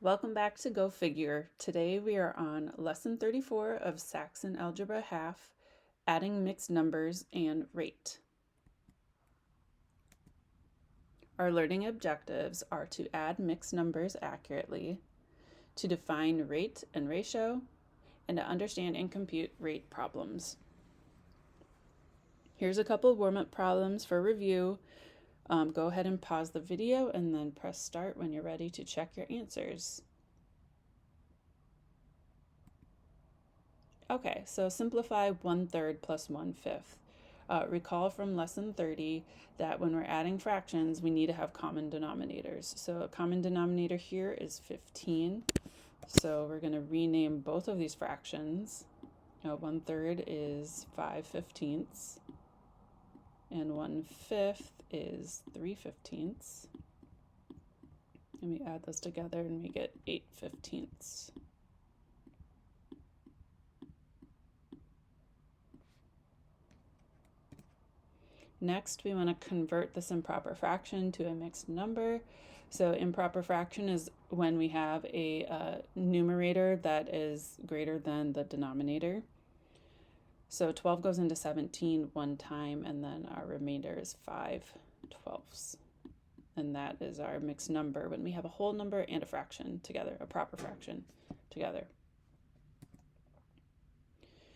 Welcome back to Go Figure. Today we are on Lesson 34 of Saxon Algebra Half, Adding Mixed Numbers and Rate. Our learning objectives are to add mixed numbers accurately, to define rate and ratio, and to understand and compute rate problems. Here's a couple warm-up problems for review. Go ahead and pause the video and then press start when you're ready to check your answers. Okay, so simplify 1/3 plus 1/5. Recall from lesson 30 that when we're adding fractions, we need to have common denominators. So a common denominator here is 15. So we're going to rename both of these fractions. 1/3 is 5/15, and 1/5 is 3/15. And we add those together and we get 8/15. Next, we want to convert this improper fraction to a mixed number. So improper fraction is when we have a numerator that is greater than the denominator. So 12 goes into 17 one time, and then our remainder is 5/12. And that is our mixed number when we have a whole number and a fraction together, a proper fraction together.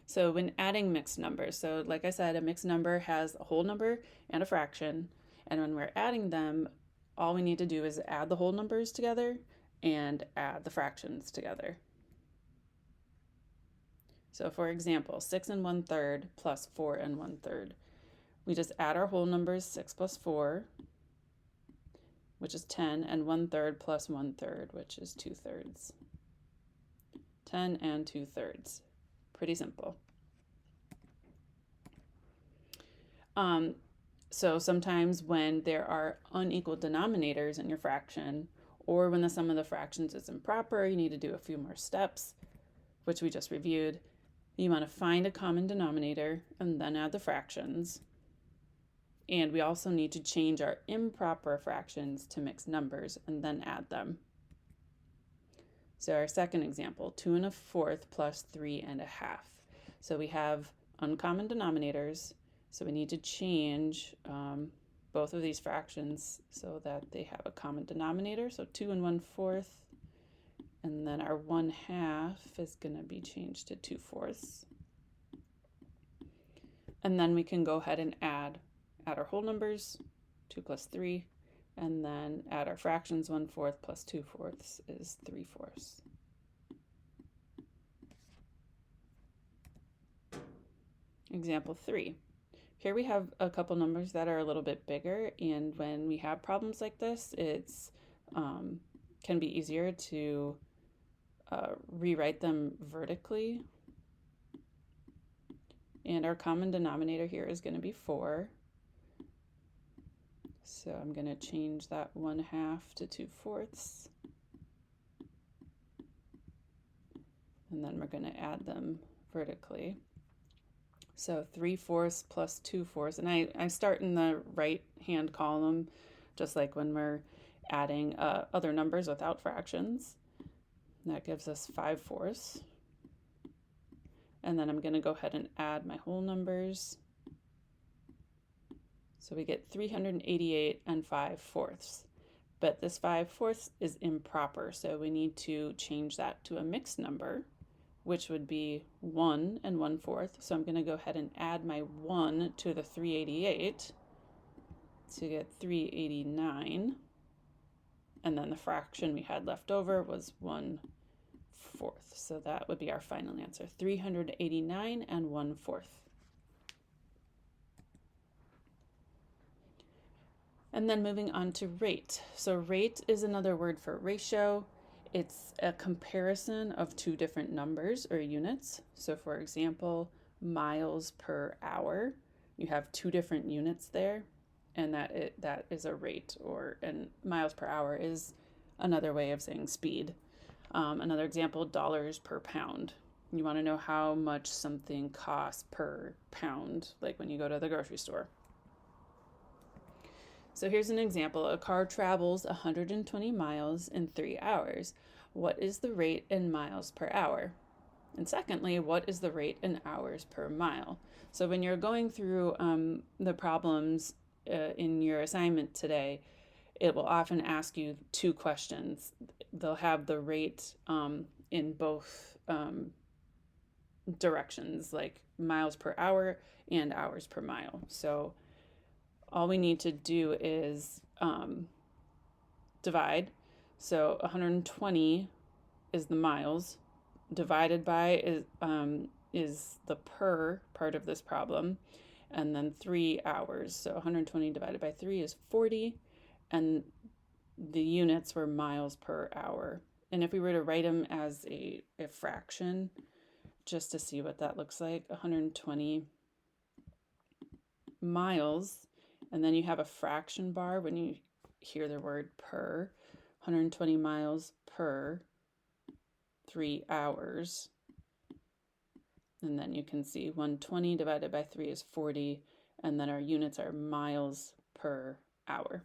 So when adding mixed numbers, so like I said, a mixed number has a whole number and a fraction. And when we're adding them, all we need to do is add the whole numbers together and add the fractions together. So for example, 6 1/3 plus 4 1/3. We just add our whole numbers, 6 plus 4, which is 10, and 1/3 plus 1/3, which is 2/3. 10 and 2/3. Pretty simple. So sometimes when there are unequal denominators in your fraction, or when the sum of the fractions is improper, you need to do a few more steps, which we just reviewed. You want to find a common denominator and then add the fractions. And we also need to change our improper fractions to mixed numbers and then add them. So our second example, 2 1/4 plus 3 1/2. So we have uncommon denominators, so we need to change both of these fractions so that they have a common denominator. So 2 1/4, and then our 1/2 is going to be changed to 2/4. And then we can go ahead and add our whole numbers, 2 plus 3, and then add our fractions. 1/4 plus 2/4 is 3/4. Example 3. Here we have a couple numbers that are a little bit bigger, and when we have problems like this, it's can be easier to rewrite them vertically. And our common denominator here is going to be 4. So I'm going to change that 1/2 to 2/4. And then we're going to add them vertically. So 3/4 plus 2/4, and I start in the right hand column, just like when we're adding other numbers without fractions. That gives us 5/4. And then I'm going to go ahead and add my whole numbers. So we get 388 and 5/4. But this 5/4 is improper, so we need to change that to a mixed number, which would be 1 1/4. So I'm going to go ahead and add my 1 to the 388 to get 389. And then the fraction we had left over was 1/4. So that would be our final answer, 389 and 1/4. And then moving on to rate. So rate is another word for ratio. It's a comparison of two different numbers or units. So for example, miles per hour, you have two different units there, and that is a rate, and miles per hour is another way of saying speed. Another example, dollars per pound. You want to know how much something costs per pound, like when you go to the grocery store. So here's an example. A car travels 120 miles in 3 hours. What is the rate in miles per hour? And secondly, what is the rate in hours per mile? So when you're going through the problems in your assignment today, it will often ask you two questions. They'll have the rate in both directions, like miles per hour and hours per mile. So all we need to do is divide. So 120 is the miles, divided by is the per part of this problem, and then 3 hours. So 120 divided by 3 is 40, and the units were miles per hour. And if we were to write them as a fraction, just to see what that looks like, 120 miles, and then you have a fraction bar when you hear the word per, 120 miles per 3 hours. And then you can see 120 divided by 3 is 40, and then our units are miles per hour.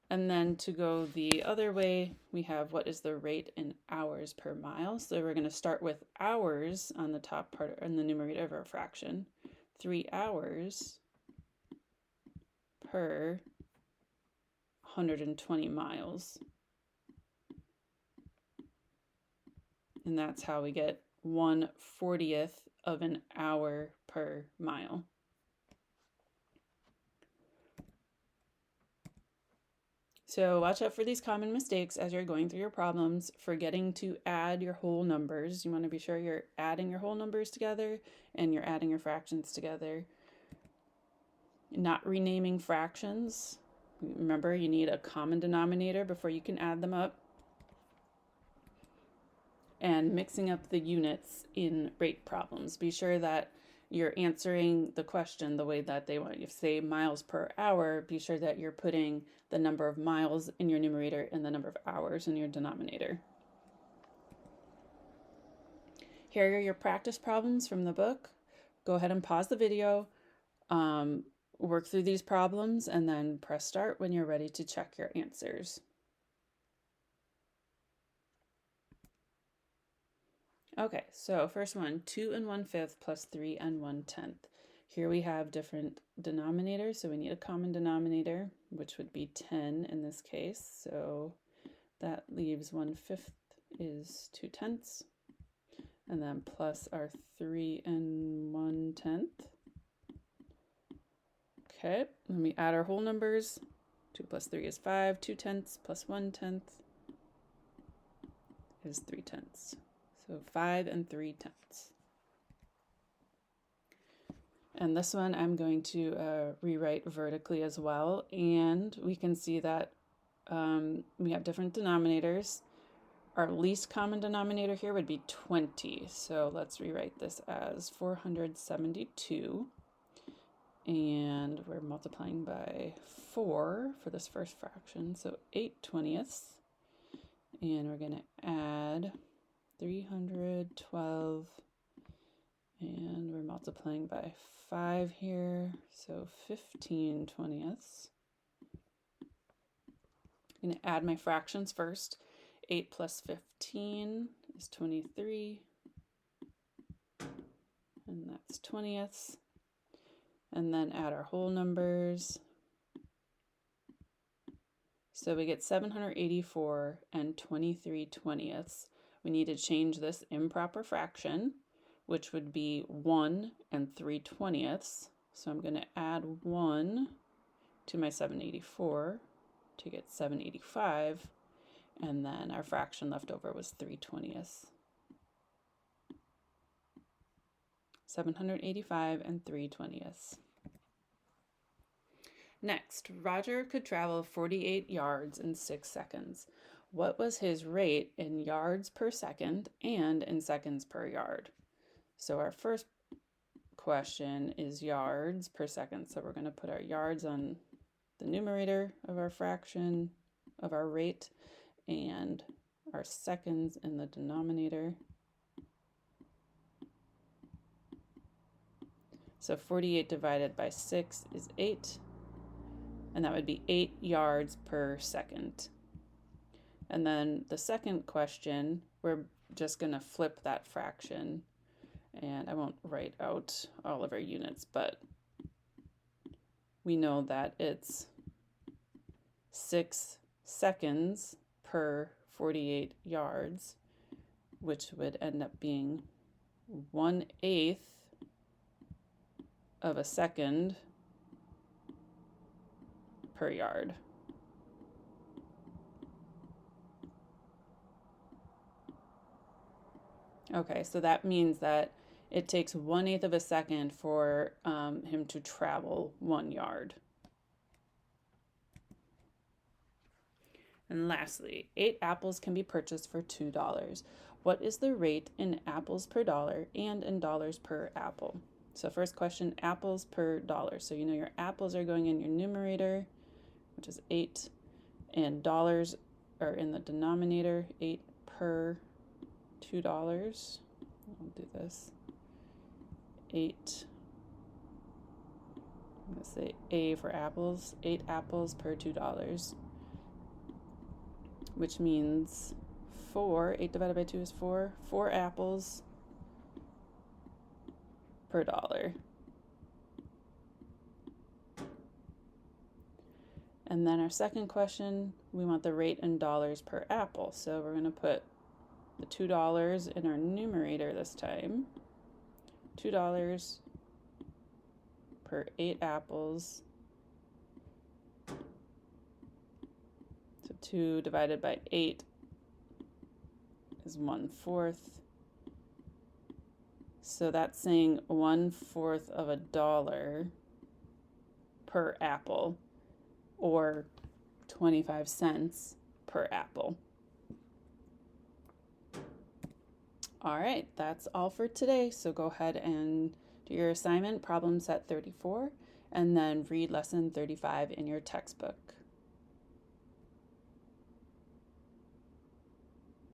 And then to go the other way, we have what is the rate in hours per mile. So we're going to start with hours on the top part in the numerator of our fraction. 3 hours per 120 miles. And that's how we get 1/40th of an hour per mile. So watch out for these common mistakes as you're going through your problems, forgetting to add your whole numbers. You want to be sure you're adding your whole numbers together and you're adding your fractions together. Not renaming fractions. Remember, you need a common denominator before you can add them up. And mixing up the units in rate problems. Be sure that you're answering the question the way that they want. If say miles per hour, be sure that you're putting the number of miles in your numerator and the number of hours in your denominator. Here are your practice problems from the book. Go ahead and pause the video, work through these problems, and then press start when you're ready to check your answers. Okay, so first one, 2 1/5 plus 3 1/10. Here we have different denominators, so we need a common denominator, which would be 10 in this case. So that leaves 1/5 is 2/10, and then plus our 3 1/10. Okay, then we add our whole numbers. 2 plus 3 is 5, 2/10 plus 1/10 is 3/10. So 5 3/10. And this one I'm going to rewrite vertically as well. And we can see that we have different denominators. Our least common denominator here would be 20. So let's rewrite this as 472. And we're multiplying by 4 for this first fraction. So 8/20. And we're going to add 312, and we're multiplying by 5 here, so 15/20. I'm going to add my fractions first. 8 plus 15 is 23, and that's 20ths. And then add our whole numbers. So we get 784 and 23/20. We need to change this improper fraction, which would be 1 3/20. So I'm going to add 1 to my 784 to get 785, and then our fraction left over was 3/20. 785 and 3/20. Next, Roger could travel 48 yards in 6 seconds. What was his rate in yards per second and in seconds per yard? So our first question is yards per second. So we're going to put our yards on the numerator of our fraction of our rate and our seconds in the denominator. So 48 divided by 6 is 8. and that would be 8 yards per second. And then the second question, we're just going to flip that fraction, and I won't write out all of our units, but we know that it's 6 seconds per 48 yards, which would end up being 1/8 of a second per yard. Okay, so that means that it takes 1/8 of a second for him to travel 1 yard. And lastly, 8 apples can be purchased for $2. What is the rate in apples per dollar and in dollars per apple? So first question, apples per dollar. So you know your apples are going in your numerator, which is 8, and dollars are in the denominator, 8 per $2. I'll do this. 8. I'm going to say A for apples. 8 apples per $2, which means 4. 8 divided by 2 is 4. 4 apples per dollar. And then our second question, we want the rate in dollars per apple. So we're going to put the $2 in our numerator this time. $2 per 8 apples. So 2 divided by 8 is 1/4. So that's saying 1/4 of a dollar per apple, or 25 cents per apple. All right, that's all for today. So go ahead and do your assignment, problem set 34, and then read lesson 35 in your textbook.